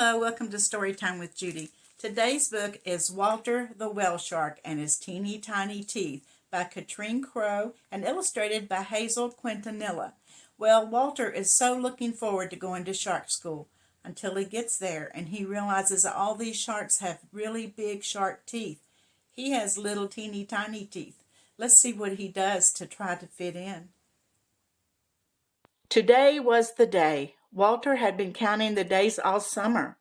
Hello, welcome to Storytime with Judy. Today's book is Walter the Whale Shark and His Teeny Tiny Teeth by Katrine Crow and illustrated by Hazel Quintanilla. Well, Walter is so looking forward to going to shark school until he gets there and he realizes that all these sharks have really big shark teeth. He has little teeny tiny teeth. Let's see what he does to try to fit in. Today was the day. Walter had been counting the days all summer.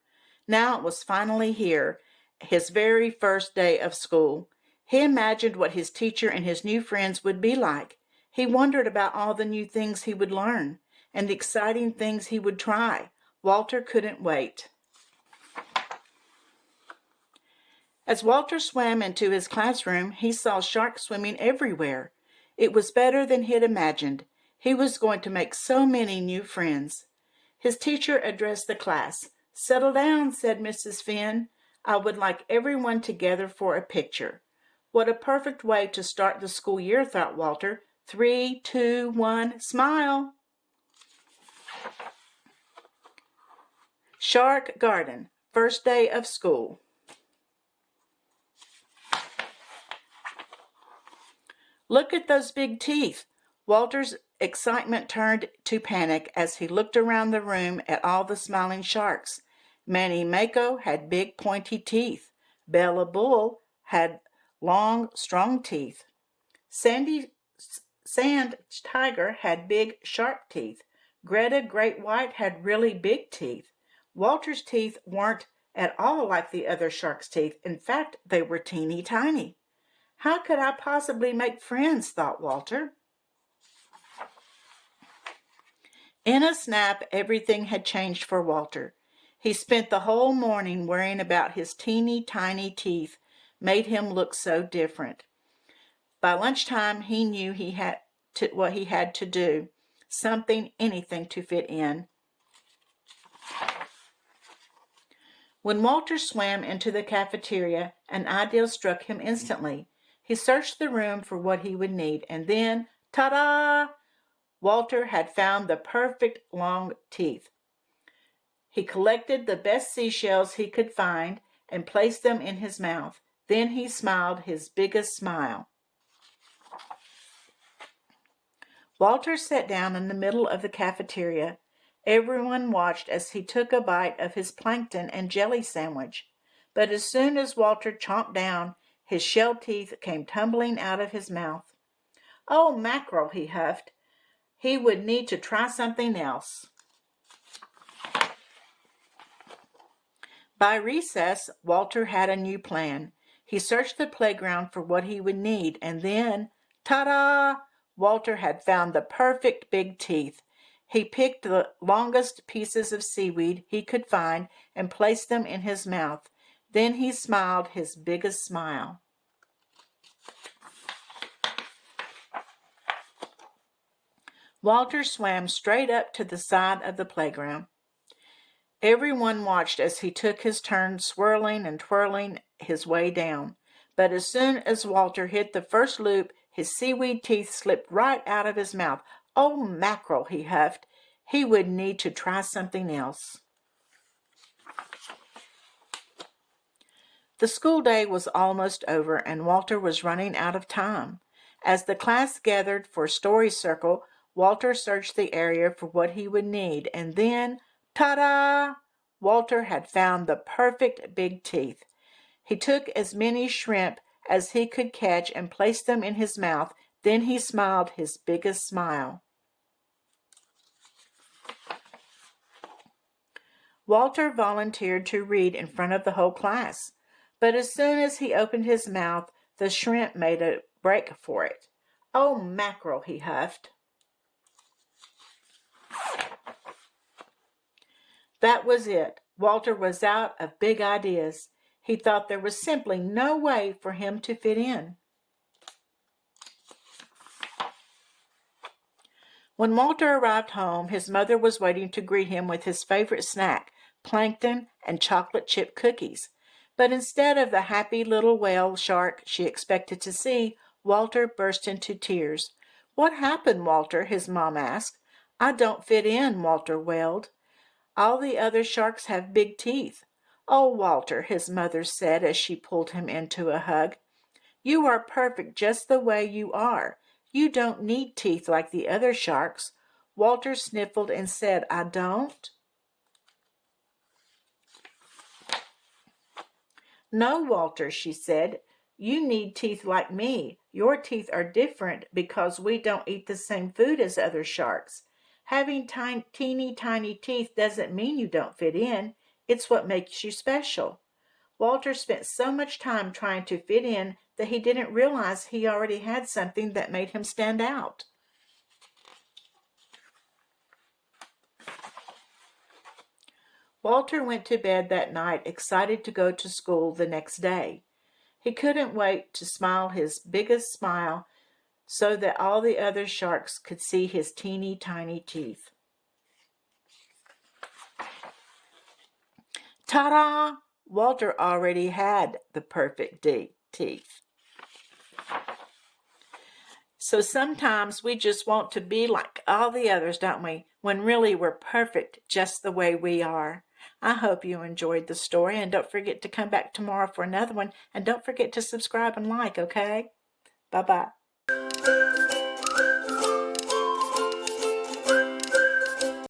Now it was finally here, his very first day of school. He imagined what his teacher and his new friends would be like. He wondered about all the new things he would learn and the exciting things he would try. Walter couldn't wait. As Walter swam into his classroom, he saw sharks swimming everywhere. It was better than he'd imagined. He was going to make so many new friends. His teacher addressed the class. "Settle down," said Mrs. Finn. "I would like everyone together for a picture." What a perfect way to start the school year, thought Walter. 3, 2, 1, smile. Shark Garden, first day of school. Look at those big teeth. Walter's excitement turned to panic as he looked around the room at all the smiling sharks. Manny Mako had big pointy teeth. Bella Bull had long, strong teeth. Sand Tiger had big, sharp teeth. Greta Great White had really big teeth. Walter's teeth weren't at all like the other sharks' teeth. In fact, they were teeny tiny. How could I possibly make friends, thought Walter. In a snap, everything had changed for Walter. He spent the whole morning worrying about his teeny tiny teeth, made him look so different. By lunchtime, he knew what he had to do. Something, anything to fit in. When Walter swam into the cafeteria, an idea struck him instantly. He searched the room for what he would need, and then, ta-da! Walter had found the perfect long teeth. He collected the best seashells he could find and placed them in his mouth. Then he smiled his biggest smile. Walter sat down in the middle of the cafeteria. Everyone watched as he took a bite of his plankton and jelly sandwich. But as soon as Walter chomped down, his shell teeth came tumbling out of his mouth. "Oh, mackerel," he huffed. He would need to try something else. By recess, Walter had a new plan. He searched the playground for what he would need, and then, ta-da! Walter had found the perfect big teeth. He picked the longest pieces of seaweed he could find and placed them in his mouth. Then he smiled his biggest smile. Walter swam straight up to the side of the playground. Everyone watched as he took his turn swirling and twirling his way down. But as soon as Walter hit the first loop, his seaweed teeth slipped right out of his mouth. "Oh, mackerel," he huffed. He would need to try something else. The school day was almost over, and Walter was running out of time. As the class gathered for story circle, Walter searched the area for what he would need, and then, ta-da! Walter had found the perfect big teeth. He took as many shrimp as he could catch and placed them in his mouth. Then he smiled his biggest smile. Walter volunteered to read in front of the whole class, but as soon as he opened his mouth, the shrimp made a break for it. "Oh, mackerel," he huffed. That was it. Walter was out of big ideas. He thought there was simply no way for him to fit in. When Walter arrived home, his mother was waiting to greet him with his favorite snack, plankton and chocolate chip cookies. But instead of the happy little whale shark she expected to see, Walter burst into tears. "What happened, Walter?" his mom asked. "I don't fit in," Walter wailed. All the other sharks have big teeth. Oh, Walter, his mother said as she pulled him into a hug. You are perfect just the way you are. You don't need teeth like the other sharks. Walter sniffled and said, I don't? No, Walter, she said. You need teeth like me. Your teeth are different because we don't eat the same food as other sharks. Having teeny tiny teeth doesn't mean you don't fit in. It's what makes you special. Walter spent so much time trying to fit in that he didn't realize he already had something that made him stand out. Walter went to bed that night excited to go to school the next day. He couldn't wait to smile his biggest smile so that all the other sharks could see his teeny tiny teeth. Ta-da! Walter already had the perfect teeth. So sometimes we just want to be like all the others, don't we? When really we're perfect just the way we are. I hope you enjoyed the story, and don't forget to come back tomorrow for another one. And don't forget to subscribe and like, okay? Bye-bye.